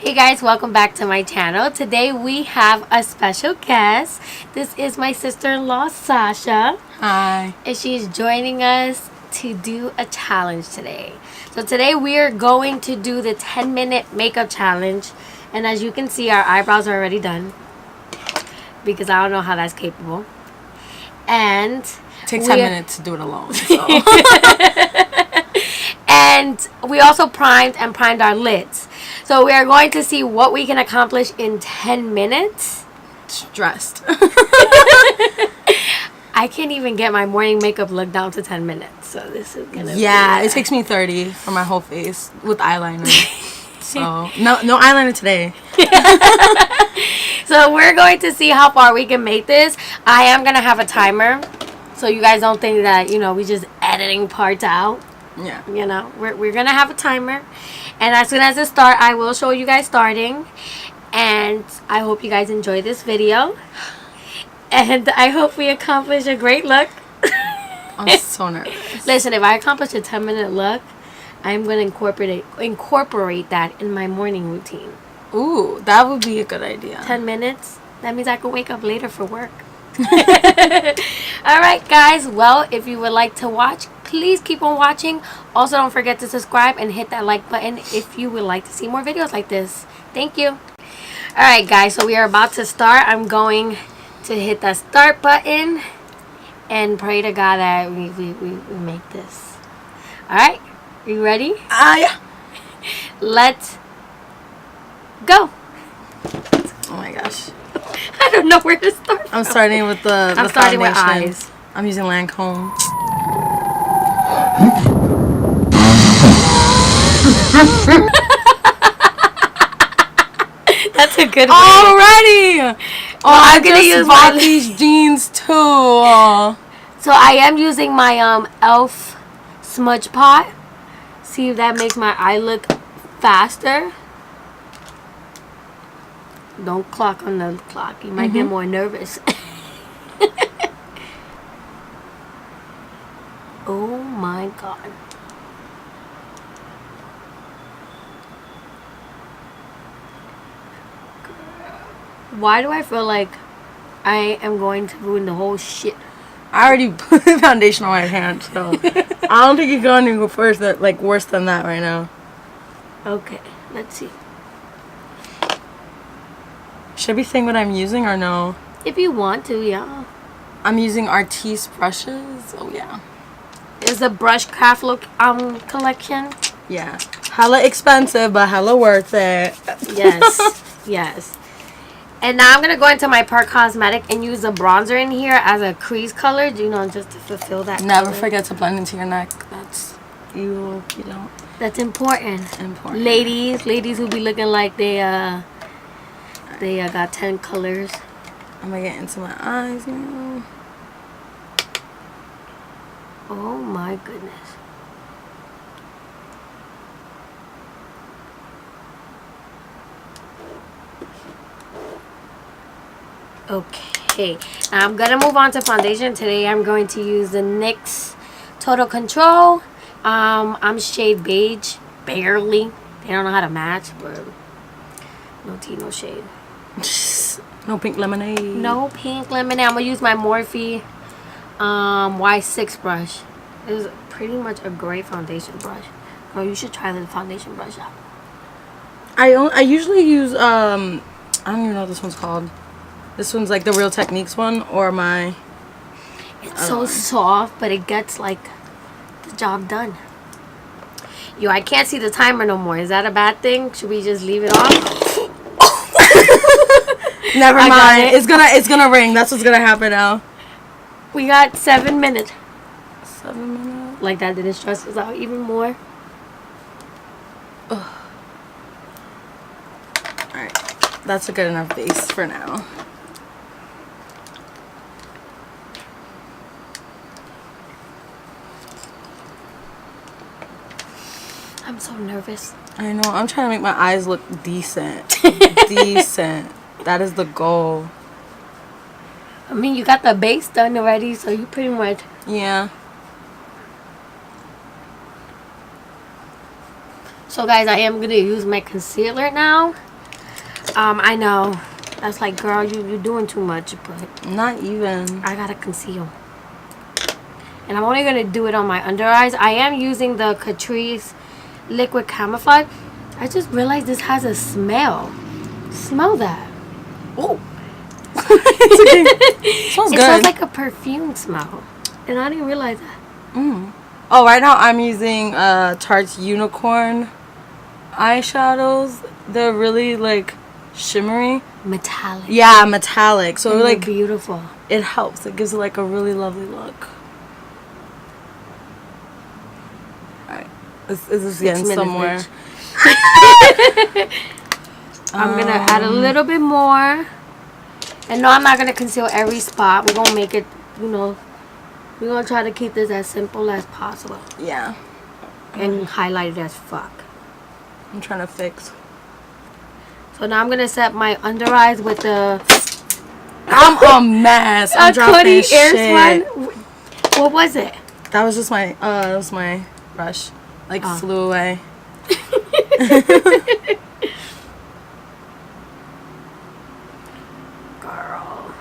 Hey guys, welcome back to my channel. Today we have a special guest. This is my sister-in-law, Sasha. Hi. And she's joining us to do a challenge today. So today we are going to do the 10-minute makeup challenge. And as you can see, our eyebrows are already done. Because I don't know how that's capable. And it takes 10 minutes to do it alone. So. And we also primed our lids. So we are going to see what we can accomplish in 10 minutes. Stressed. I can't even get my morning makeup look down to 10 minutes. So this is going to be... it takes me 30 for my whole face with eyeliner. So no eyeliner today. So we're going to see how far we can make this. I am going to have a timer. So you guys don't think that, we just editing parts out. Yeah. We're going to have a timer. And as soon as it starts, I will show you guys starting. And I hope you guys enjoy this video. And I hope we accomplish a great look. I'm so nervous. Listen, if I accomplish a 10-minute look, I'm going to incorporate that in my morning routine. Ooh, that would be a good idea. 10 minutes? That means I can wake up later for work. Alright guys, well, if you would like to watch, please keep on watching. Also, don't forget to subscribe and hit that like button if you would like to see more videos like this. Thank you. Alright guys, so we are about to start. I'm going to hit that start button and pray to God that we make this. Alright, you ready? Yeah. Let's go. Oh my gosh. I don't know where to start. I'm starting with the I'm starting with foundation. eyes. I'm using Lancome. That's a good one. Already! Oh, I'm gonna use bought these jeans too. So I am using my e.l.f. smudge pot. See if that makes my eye look faster. Don't clock on the clock. You might get more nervous. Oh my God. Why do I feel like I am going to ruin the whole shit? I already put the foundation on my hand, so I don't think you're going to go first. Worse than that right now. Okay, let's see. Should I be saying what I'm using or no? If you want to, yeah. I'm using Artiste brushes. Oh yeah. It's the brush craft look collection. Yeah. Hella expensive, but hella worth it. Yes. Yes. And now I'm going to go into my Part Cosmetic and use a bronzer in here as a crease color, just to fulfill that Never color. forget to blend into your neck. That's, you don't. That's important. Important. Ladies who be looking like they got 10 colors. I'm going to get into my eyes now. Oh my goodness. Okay, I'm gonna move on to foundation. Today I'm going to use the NYX Total Control. I'm shade beige, barely. They don't know how to match, but no tea, no shade. No pink lemonade. No pink lemonade. I'm gonna use my Morphe Y6 brush. It is pretty much a great foundation brush. Oh, you should try the foundation brush out. I usually use I don't even know what this one's called. This one's like the Real Techniques one, or my... It's so soft, but it gets like the job done. Yo, I can't see the timer no more. Is that a bad thing? Should we just leave it off? Never mind. It's gonna ring. That's what's gonna happen now. We got 7 minutes. 7 minutes. Like that didn't stress us out even more. Ugh. Alright. That's a good enough base for now. I'm so nervous. I know. I'm trying to make my eyes look decent. Decent. That is the goal. I mean, you got the base done already, so you pretty much... Yeah. So guys, I am going to use my concealer now. I know. That's like, girl, you're doing too much, but Not even. I gotta conceal. And I'm only gonna do it on my under eyes. I am using the Catrice Liquid Camouflage. I just realized this has a smell. Smell that. Oh. It smells It good. smells like a perfume smell. And I didn't realize that. Oh, right now I'm using Tarte's Unicorn eyeshadows. They're really like shimmery. Metallic. Yeah, metallic. So And like they're beautiful. it helps. It gives it like a really lovely look. Alright. Is this 6 getting minutes, somewhere? bitch. I'm gonna add a little bit more. And no, I'm not gonna conceal every spot. We're gonna make it, we're gonna try to keep this as simple as possible. Yeah. And highlight it as fuck. I'm trying to fix. So now I'm gonna set my under eyes with the I'm a mess. I'm dropping shit. What was it? That was just my brush. Like flew away. Girl.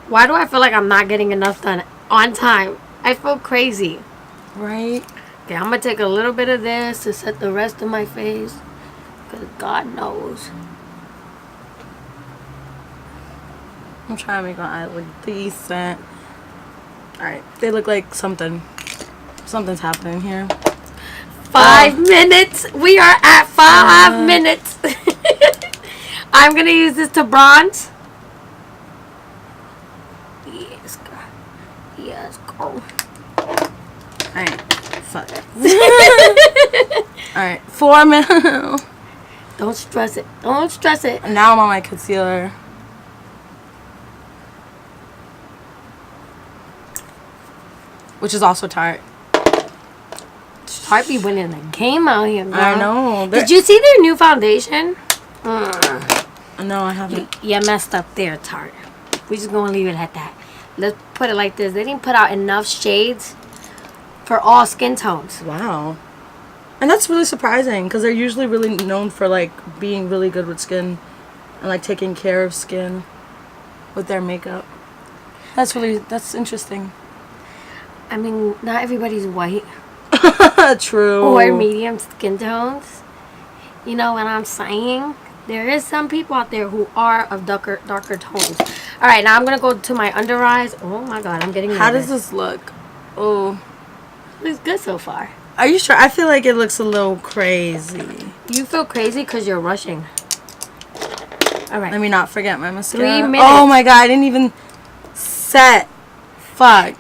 Why do I feel like I'm not getting enough done on time? I feel crazy. Right? Okay, I'm gonna take a little bit of this to set the rest of my face. Because God knows. I'm trying to make my eyes look decent. Alright. They look like something. Something's happening here. 5 minutes. We are at 5 minutes. I'm gonna use this to bronze. Yes, girl. Yes, girl. Alright. Fuck it. Alright. 4 minutes. Don't stress it. Don't stress it. Now I'm on my concealer. Which is also Tarte. Tarte be winning the game out here, girl. I know. Did you see their new foundation? No, I haven't. You messed up there, Tarte. We're just gonna leave it at that. Let's put it like this. They didn't put out enough shades for all skin tones. Wow. And that's really surprising because they're usually really known for like being really good with skin and like taking care of skin with their makeup. That's interesting. I mean, not everybody's white True. or medium skin tones. You know what I'm saying? There is some people out there who are of darker tones. All right, now I'm gonna go to my under eyes. Oh my God, I'm getting nervous. How does this look? Oh, Looks good so far. are you sure? I feel like it looks a little crazy. You feel crazy because you're rushing. All right. Let me not forget my mascara. 3 minutes. Oh my God, I didn't even set. Fuck.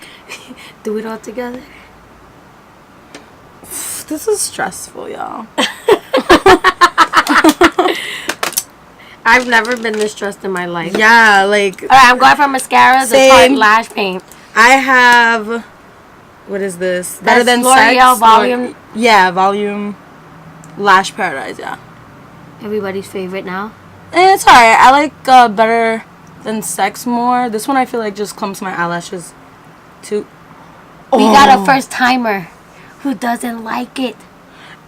Do it all together. This is stressful, y'all. I've never been this stressed in my life. Yeah, like All right, I'm going for mascara, the Same. Tarte Lash Paint. I have. What is this? Better That's than L'Oreal Sex. Volume. Yeah, Volume Lash Paradise. Yeah. Everybody's favorite now. And it's alright. I like Better Than Sex more. This one I feel like just clumps my eyelashes too. We got a first timer who doesn't like it.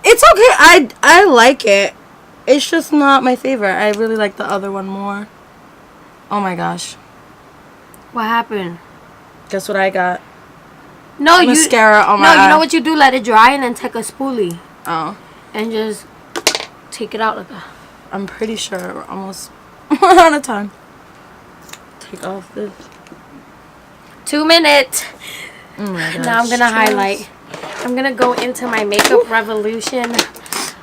It's okay. I like it. It's just not my favorite. I really like the other one more. Oh my gosh. What happened? Guess what I got? No, Mascara on my No, you eye. know what you do? Let it dry and then take a spoolie Oh. and just take it out like a. I'm pretty sure we're almost out of time. Take off this. 2 minutes. Oh my gosh. Now I'm gonna highlight. I'm gonna go into my Makeup Revolution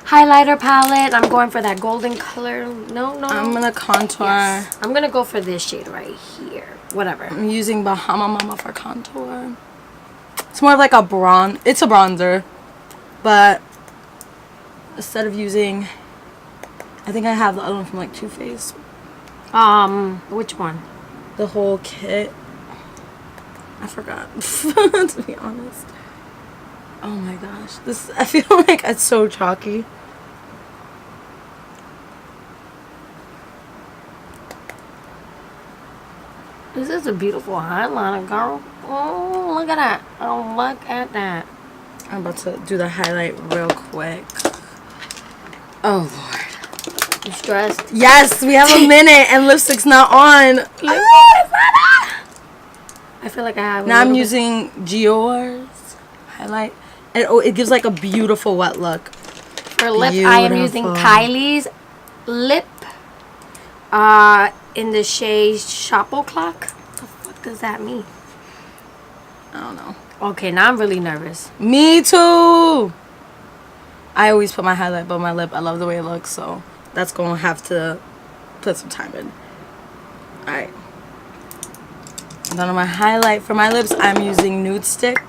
highlighter palette. I'm going for that golden color. No. I'm gonna contour. Yes. I'm gonna go for this shade right here. Whatever. I'm using Bahama Mama for contour. It's more of like a bronze. It's a bronzer, but instead of using, I think I have the other one from like Too Faced. Which one? The whole kit. I forgot. To be honest. Oh my gosh, this. I feel like it's so chalky. This is a beautiful eyeliner, girl. Oh, look at that. Oh, look at that. I'm about to do the highlight real quick. Oh Lord. I'm stressed. Yes, we have a minute and lipstick's not on. I feel like I have. Now I'm using Gior's highlight. And it gives like a beautiful wet look. For lip, I am using Kylie's lip in the shade Shoppo Clock. What the fuck does that mean? I don't know. Okay, now I'm really nervous. Me too. I always put my highlight above my lip. I love the way it looks, so that's going to have to put some time in. Alright. And then on my highlight for my lips, I'm using Nude Stick.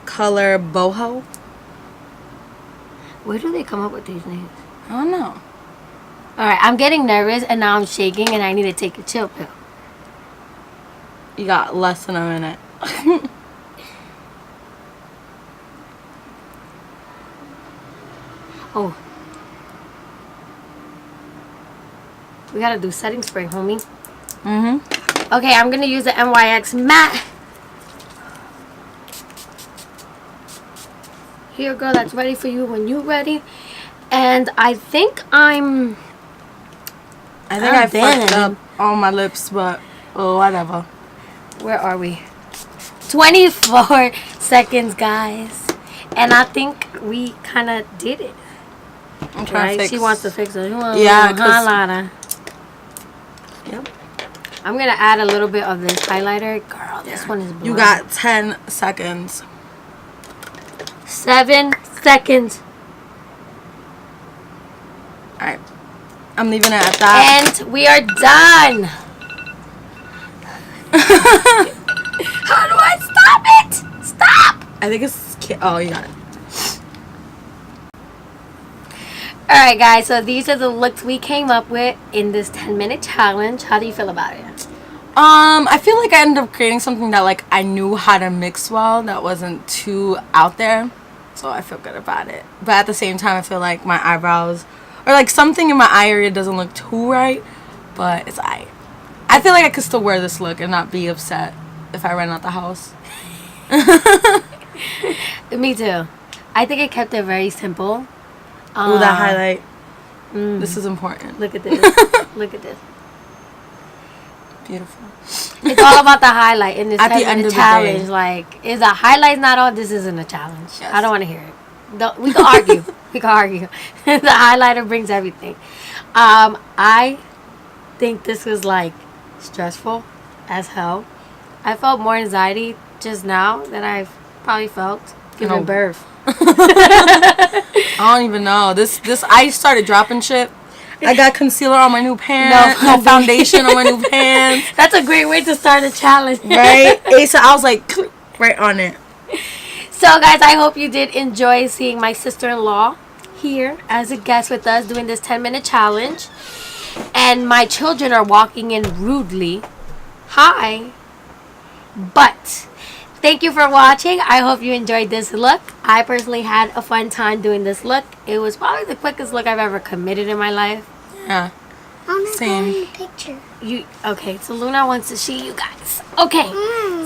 Color Boho. Where do they come up with these names? I don't know. Alright, I'm getting nervous and now I'm shaking and I need to take a chill pill. You got less than a minute. Oh. We gotta do setting spray, homie. Mm-hmm. Okay, I'm gonna use the NYX matte. Here, girl, that's ready for you when you're ready. And I think I fucked up on my lips, but whatever. Where are we? 24 seconds, guys. And I think we kind of did it. I'm trying to fix. She wants to fix it. Yeah, highlighter. Yep. I'm going to add a little bit of this highlighter. Girl, this one is blue. You got 10 seconds. 7 seconds. Alright. I'm leaving it at that. And we are done. How do I stop it? Stop. I think it's... Oh, you got it. Alright, guys. So these are the looks we came up with in this 10-minute challenge. How do you feel about it? I feel like I ended up creating something that, like, I knew how to mix well. That wasn't too out there. So I feel good about it. But at the same time, I feel like my eyebrows... Or, like, something in my eye area doesn't look too right. But it's alright. I feel like I could still wear this look and not be upset if I ran out the house. Me too. I think I kept it very simple. Ooh, that highlight. This is important. Look at this. Look at this. Beautiful. It's all about the highlight in this At the end of the challenge. day. Like, if the highlight's not on, this isn't a challenge. Yes. I don't want to hear it. We can argue. We can argue. The highlighter brings everything. I think this was like stressful as hell. I felt more anxiety just now than I've probably felt giving birth. I don't even know. This I started dropping shit. I got concealer on my new pants. No foundation on my new pants. That's a great way to start a challenge. Right? So I was like, click right on it. So, guys, I hope you did enjoy seeing my sister-in-law here as a guest with us doing this 10-minute challenge. And my children are walking in rudely. Hi. But thank you for watching. I hope you enjoyed this look. I personally had a fun time doing this look. It was probably the quickest look I've ever committed in my life. Yeah. Same. Picture. Okay, so Luna wants to see you guys. Okay.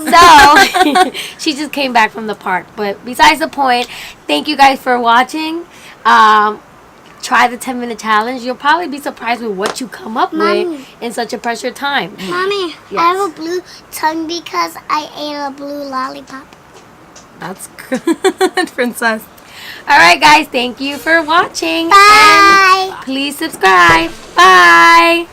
So she just came back from the park. But besides the point, thank you guys for watching. Try the 10-minute challenge. You'll probably be surprised with what you come up with in such a pressured time. Mommy, yes. I have a blue tongue because I ate a blue lollipop. That's good, princess. Alright, guys. Thank you for watching. Bye. And please subscribe. Bye.